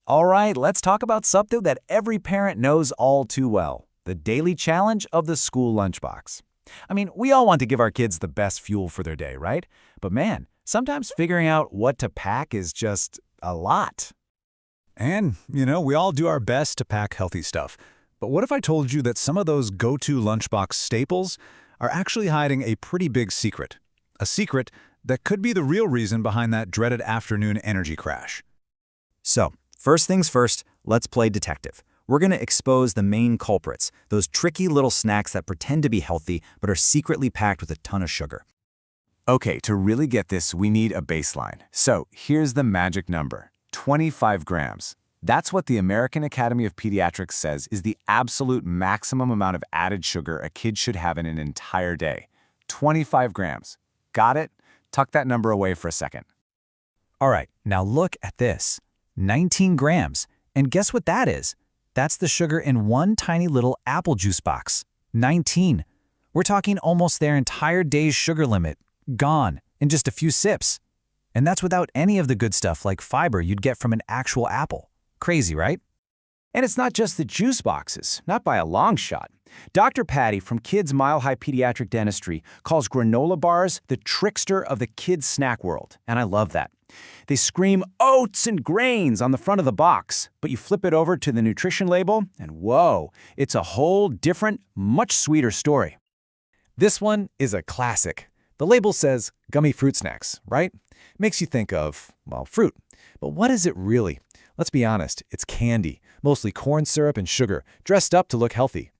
All right, let's talk about something that every parent knows all too well, the daily challenge of the school lunchbox. I mean, we all want to give our kids the best fuel for their day, right? But man, sometimes figuring out what to pack is just a lot. And, we all do our best to pack healthy stuff. But what if I told you that some of those go-to lunchbox staples are actually hiding a pretty big secret? A secret that could be the real reason behind that dreaded afternoon energy crash. So, first things first, let's play detective. We're going to expose the main culprits, those tricky little snacks that pretend to be healthy but are secretly packed with a ton of sugar. Okay, to really get this, we need a baseline. So, here's the magic number, 25 grams. That's what the American Academy of Pediatrics says is the absolute maximum amount of added sugar a kid should have in an entire day. 25 grams. Got it? Tuck that number away for a second. All right, now look at this. 19 grams. And guess what that is? That's the sugar in one tiny little apple juice box. 19. We're talking almost their entire day's sugar limit. Gone in just a few sips. And that's without any of the good stuff like fiber you'd get from an actual apple. Crazy, right? And it's not just the juice boxes, not by a long shot. Dr. Patty from Kids Mile High Pediatric Dentistry calls granola bars the trickster of the kids' snack world, and I love that. They scream oats and grains on the front of the box, but you flip it over to the nutrition label, and whoa, it's a whole different, much sweeter story. This one is a classic. The label says gummy fruit snacks, right? Makes you think of, well, fruit. But what is it really? Let's be honest, it's candy, mostly corn syrup and sugar, dressed up to look healthy.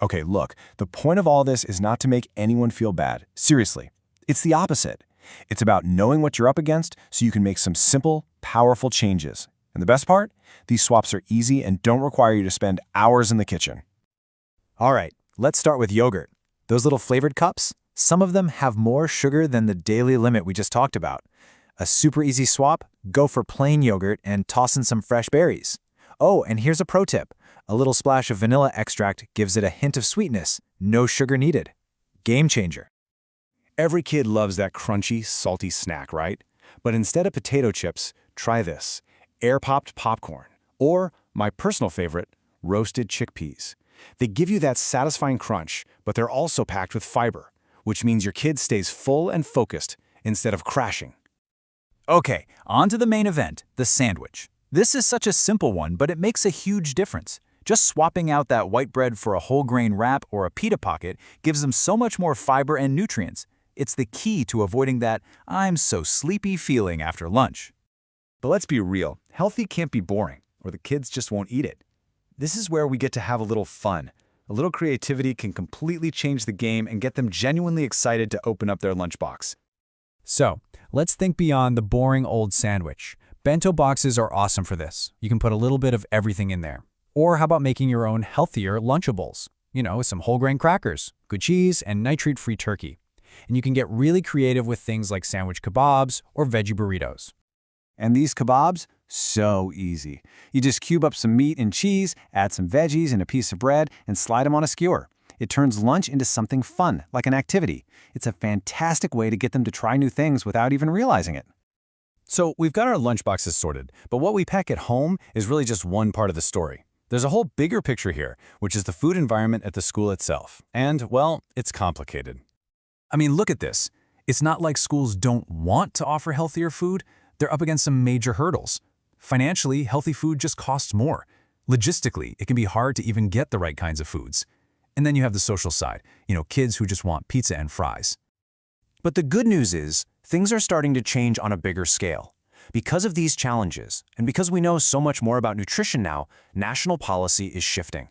Okay, look, the point of all this is not to make anyone feel bad. Seriously, it's the opposite. It's about knowing what you're up against so you can make some simple, powerful changes. And the best part? These swaps are easy and don't require you to spend hours in the kitchen. All right, let's start with yogurt. Those little flavored cups, some of them have more sugar than the daily limit we just talked about. A super easy swap, go for plain yogurt and toss in some fresh berries. Oh, and here's a pro tip. A little splash of vanilla extract gives it a hint of sweetness. No sugar needed. Game changer. Every kid loves that crunchy, salty snack, right? But instead of potato chips, try this, air-popped popcorn. Or, my personal favorite, roasted chickpeas. They give you that satisfying crunch, but they're also packed with fiber, which means your kid stays full and focused instead of crashing. Okay, on to the main event, the sandwich. This is such a simple one, but it makes a huge difference. Just swapping out that white bread for a whole grain wrap or a pita pocket gives them so much more fiber and nutrients. It's the key to avoiding that "I'm so sleepy" feeling after lunch. But let's be real, healthy can't be boring, or the kids just won't eat it. This is where we get to have a little fun. A little creativity can completely change the game and get them genuinely excited to open up their lunchbox. So, let's think beyond the boring old sandwich. Bento boxes are awesome for this. You can put a little bit of everything in there. Or how about making your own healthier Lunchables? Some whole grain crackers, good cheese, and nitrate-free turkey. And you can get really creative with things like sandwich kebabs or veggie burritos. And these kebabs? So easy. You just cube up some meat and cheese, add some veggies and a piece of bread, and slide them on a skewer. It turns lunch into something fun, like an activity. It's a fantastic way to get them to try new things without even realizing it. So we've got our lunchboxes sorted, but what we pack at home is really just one part of the story. There's a whole bigger picture here, which is the food environment at the school itself. And, well, it's complicated. I mean, look at this. It's not like schools don't want to offer healthier food. They're up against some major hurdles. Financially, healthy food just costs more. Logistically, it can be hard to even get the right kinds of foods. And then you have the social side, kids who just want pizza and fries. But the good news is, things are starting to change on a bigger scale. Because of these challenges, and because we know so much more about nutrition now, national policy is shifting.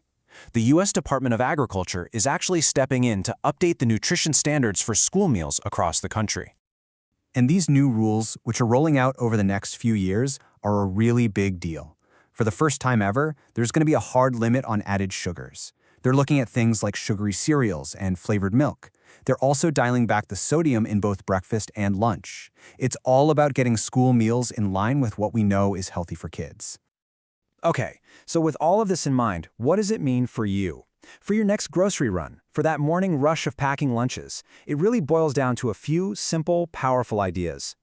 The U.S. Department of Agriculture is actually stepping in to update the nutrition standards for school meals across the country. And these new rules, which are rolling out over the next few years, are a really big deal. For the first time ever, there's going to be a hard limit on added sugars. They're looking at things like sugary cereals and flavored milk. They're also dialing back the sodium in both breakfast and lunch. It's all about getting school meals in line with what we know is healthy for kids. Okay, so with all of this in mind, what does it mean for you? For your next grocery run, for that morning rush of packing lunches, it really boils down to a few simple, powerful ideas.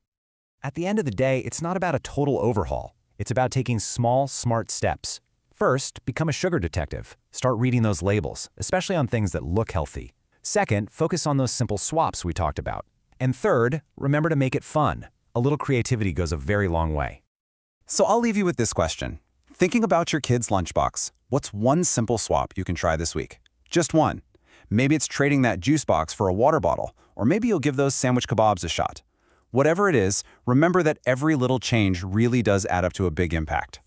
At the end of the day, it's not about a total overhaul. It's about taking small, smart steps. First, become a sugar detective. Start reading those labels, especially on things that look healthy. Second, focus on those simple swaps we talked about. And third, remember to make it fun. A little creativity goes a very long way. So I'll leave you with this question. Thinking about your kid's lunchbox, what's one simple swap you can try this week? Just one. Maybe it's trading that juice box for a water bottle, or maybe you'll give those sandwich kebabs a shot. Whatever it is, remember that every little change really does add up to a big impact.